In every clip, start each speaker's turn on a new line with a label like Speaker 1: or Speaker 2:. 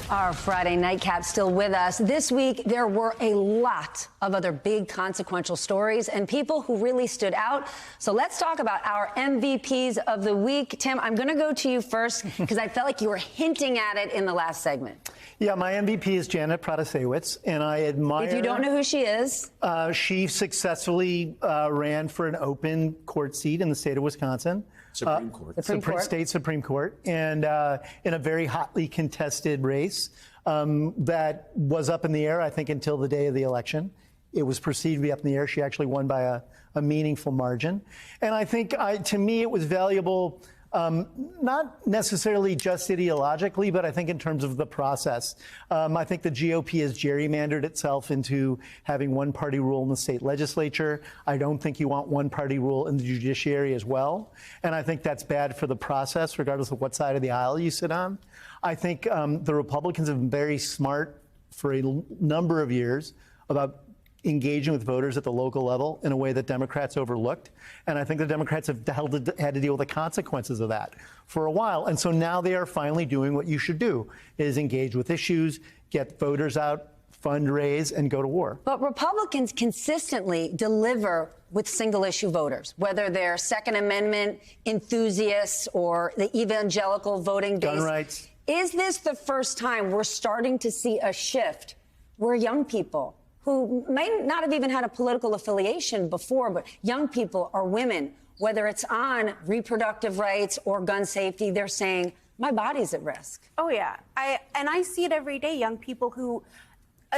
Speaker 1: Our Friday nightcap still with us. This week, there were a lot of other big consequential stories and people who really stood out. So let's talk about our MVPs of the week. Tim, I'm going to go to you first because I felt like you were hinting at it in the last segment.
Speaker 2: Yeah, my MVP is Janet Protasewicz, and I admire...
Speaker 1: If you don't know who she is...
Speaker 2: she successfully ran for an open court seat in the state of Wisconsin.
Speaker 3: Supreme Court.
Speaker 2: State Supreme Court. And in a very hotly contested race that was up in the air, I think, until the day of the election. It was perceived to be up in the air. She actually won by a meaningful margin. And I think, to me, it was valuable... not necessarily just ideologically, but I think in terms of the process. I think the GOP has gerrymandered itself into having one-party rule in the state legislature. I don't think you want one-party rule in the judiciary as well. And I think that's bad for the process, regardless of what side of the aisle you sit on. I think the Republicans have been very smart for a number of years about engaging with voters at the local level in a way that Democrats overlooked. And I think the Democrats have had to deal with the consequences of that for a while. And so now they are finally doing what you should do, is engage with issues, get voters out, fundraise, and go to war.
Speaker 1: But Republicans consistently deliver with single-issue voters, whether they're Second Amendment enthusiasts or the evangelical voting base.
Speaker 2: Gun rights.
Speaker 1: Is this the first time we're starting to see a shift where young people who may not have even had a political affiliation before, but young people or women, whether it's on reproductive rights or gun safety, they're saying, my body's at risk?
Speaker 4: Oh, yeah. I see it every day, young people who...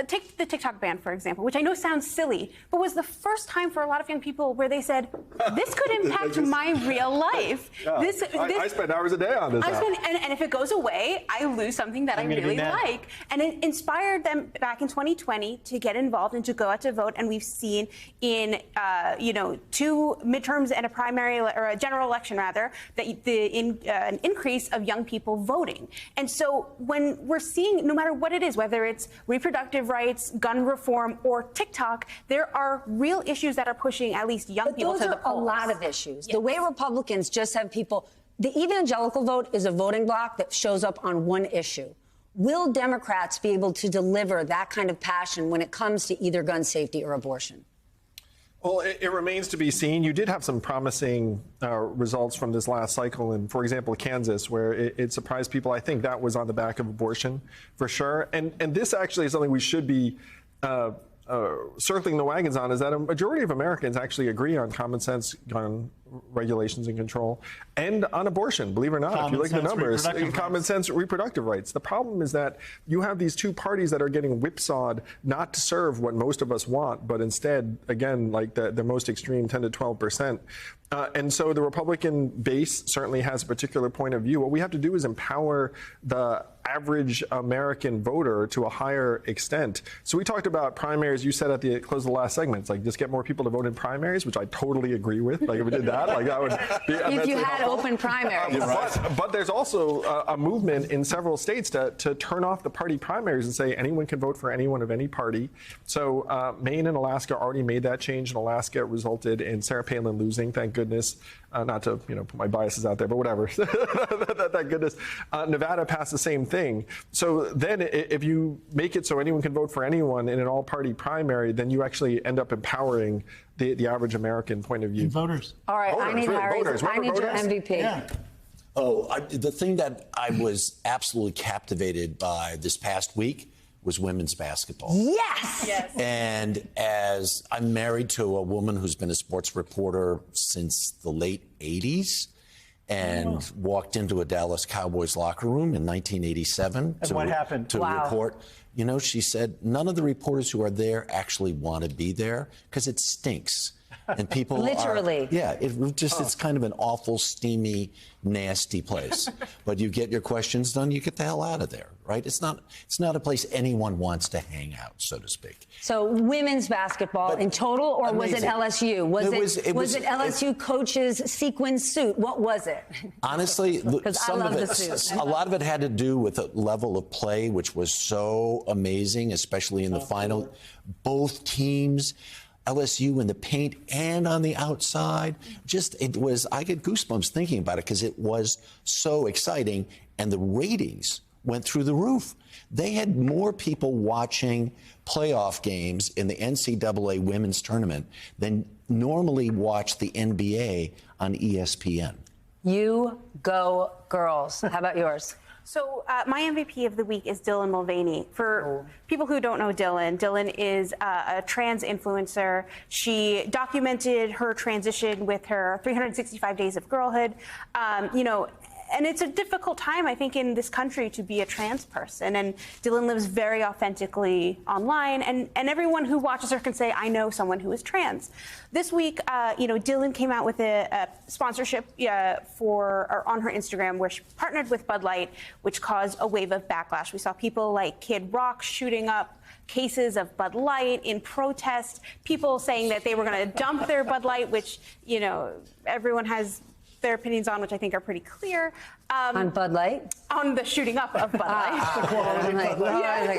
Speaker 4: take the TikTok ban, for example, which I know sounds silly, but was the first time for a lot of young people where they said, this could impact my real life.
Speaker 3: Yeah. I spend hours a day on this.
Speaker 4: And if it goes away, I lose something that I really like. And it inspired them back in 2020 to get involved and to go out to vote. And we've seen in, 2 midterms and a primary or a general election, rather, that an increase of young people voting. And so when we're seeing, no matter what it is, whether it's reproductive rights, gun reform, or TikTok, there are real issues that are pushing at least young people to the polls.
Speaker 1: Those are a lot of issues. Yes. The way Republicans just have people... The evangelical vote is a voting bloc that shows up on one issue. Will Democrats be able to deliver that kind of passion when it comes to either gun safety or abortion?
Speaker 3: Well, it remains to be seen. You did have some promising results from this last cycle in, for example, Kansas, where it surprised people. I think that was on the back of abortion, for sure. And this actually is something we should be circling the wagons on, is that a majority of Americans actually agree on common sense gun regulations and control and on abortion, believe it or not. If you look at the numbers, common sense reproductive rights. The problem is that you have these two parties that are getting whipsawed not to serve what most of us want, but instead, again, like the most extreme 10 to 12%. And so the Republican base certainly has a particular point of view. What we have to do is empower the average American voter to a higher extent. So we talked about primaries. You said at the close of the last segment, it's like just get more people to vote in primaries, which I totally agree with. Like if we did that, like that would be
Speaker 1: if you had open primaries.
Speaker 3: But there's also a movement in several states to turn off the party primaries and say anyone can vote for anyone of any party. So Maine and Alaska already made that change, and Alaska resulted in Sarah Palin losing, thank goodness. Not to put my biases out there, but whatever. Thank goodness. Nevada passed the same thing. So then if you make it so anyone can vote for anyone in an all-party primary, then you actually end up empowering the average American point of view.
Speaker 2: And voters.
Speaker 1: All right, I need Harry's. I need your MVP.
Speaker 2: Yeah.
Speaker 5: The thing that I was absolutely captivated by this past week was women's basketball.
Speaker 1: Yes!
Speaker 5: And as I'm married to a woman who's been a sports reporter since the late 80s and walked into a Dallas Cowboys locker room in 1987 to report, she said, none of the reporters who are there actually want to be there because it stinks. And people
Speaker 1: literally.
Speaker 5: It's kind of an awful, steamy, nasty place. But you get your questions done, you get the hell out of there, right? It's not a place anyone wants to hang out, so to speak.
Speaker 1: So women's basketball in total, or
Speaker 5: amazing.
Speaker 1: Was it LSU? Was it LSU coach's sequin suit? What was it?
Speaker 5: Honestly, a lot of it had to do with the level of play, which was so amazing, especially in the final. Both teams, LSU in the paint and on the outside. I get goosebumps thinking about it because it was so exciting. And the ratings went through the roof. They had more people watching playoff games in the NCAA women's tournament than normally watch the NBA on ESPN.
Speaker 1: You go, girls. How about yours?
Speaker 4: So my MVP of the week is Dylan Mulvaney. For people who don't know Dylan, Dylan is a trans influencer. She documented her transition with her 365 Days of Girlhood. And it's a difficult time, I think, in this country to be a trans person. And Dylan lives very authentically online. And everyone who watches her can say, I know someone who is trans. This week, Dylan came out with a sponsorship on her Instagram where she partnered with Bud Light, which caused a wave of backlash. We saw people like Kid Rock shooting up cases of Bud Light in protest, people saying that they were going to dump their Bud Light, which, everyone has their opinions on, which I think are pretty clear.
Speaker 1: On Bud Light?
Speaker 4: On the shooting up of Bud Light.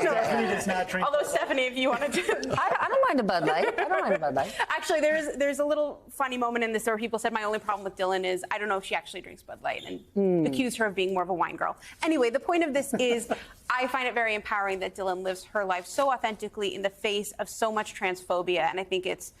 Speaker 2: Stephanie does not drink.
Speaker 4: Although, Stephanie, if you wanted to.
Speaker 1: I don't mind a Bud Light. I don't mind a Bud Light.
Speaker 4: Actually, there's a little funny moment in this where people said my only problem with Dylan is I don't know if she actually drinks Bud Light and accused her of being more of a wine girl. Anyway, the point of this is I find it very empowering that Dylan lives her life so authentically in the face of so much transphobia, and I think it's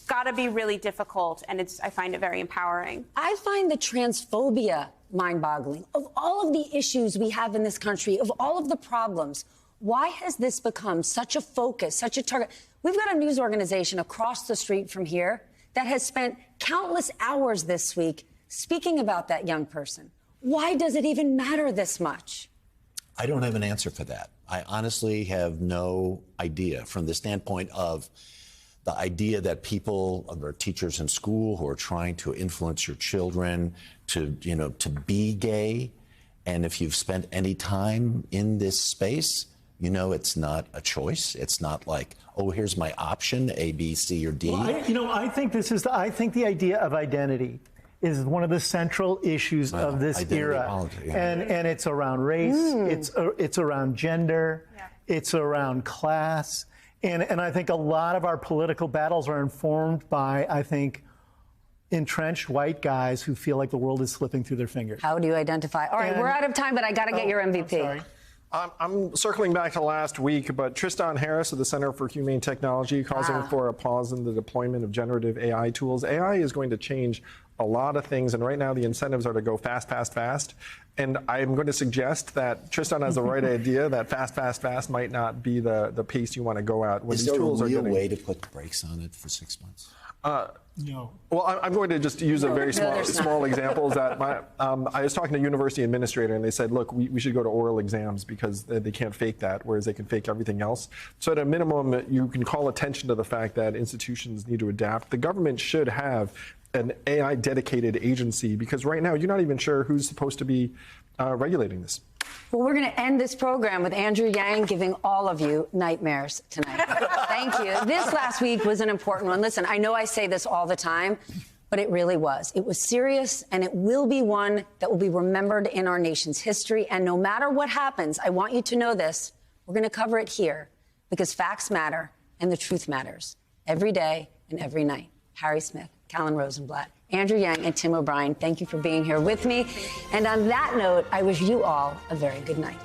Speaker 4: got to be really difficult, and I find it very empowering.
Speaker 1: I find the transphobia mind-boggling. Of all of the issues we have in this country, of all of the problems, why has this become such a focus, such a target? We've got a news organization across the street from here that has spent countless hours this week speaking about that young person. Why does it even matter this much?
Speaker 5: I don't have an answer for that. I honestly have no idea from the standpoint of the idea that people, or teachers in school who are trying to influence your children to be gay. And if you've spent any time in this space, it's not a choice. It's not like, oh, here's my option, A, B, C, or D.
Speaker 2: Well, I think the idea of identity is one of the central issues of this era.
Speaker 5: Politics, yeah.
Speaker 2: And it's around race, it's around gender, it's around class. And I think a lot of our political battles are informed by, I think, entrenched white guys who feel like the world is slipping through their fingers.
Speaker 1: How do you identify? All right, we're out of time, but I got to get your MVP.
Speaker 3: I'm circling back to last week, but Tristan Harris of the Center for Humane Technology calling for a pause in the deployment of generative AI tools. AI is going to change a lot of things, and right now the incentives are to go fast, fast, fast. And I'm going to suggest that Tristan has the right idea that fast, fast, fast might not be the pace you want to go at. When
Speaker 5: is
Speaker 3: these
Speaker 5: there
Speaker 3: tools
Speaker 5: a real
Speaker 3: are getting...
Speaker 5: way to put the brakes on it for 6 months?
Speaker 2: No.
Speaker 3: Well, I'm going to just use a very small example. That I was talking to a university administrator, and they said, look, we should go to oral exams because they can't fake that, whereas they can fake everything else. So at a minimum, you can call attention to the fact that institutions need to adapt. The government should have an AI-dedicated agency, because right now you're not even sure who's supposed to be regulating this.
Speaker 1: Well, we're going to end this program with Andrew Yang giving all of you nightmares tonight. Thank you. This last week was an important one. Listen, I know I say this all the time, but it really was. It was serious, and it will be one that will be remembered in our nation's history. And no matter what happens, I want you to know this. We're going to cover it here because facts matter and the truth matters every day and every night. Harry Smith, Callan Rosenblatt, Andrew Yang, and Tim O'Brien, thank you for being here with me. And on that note, I wish you all a very good night.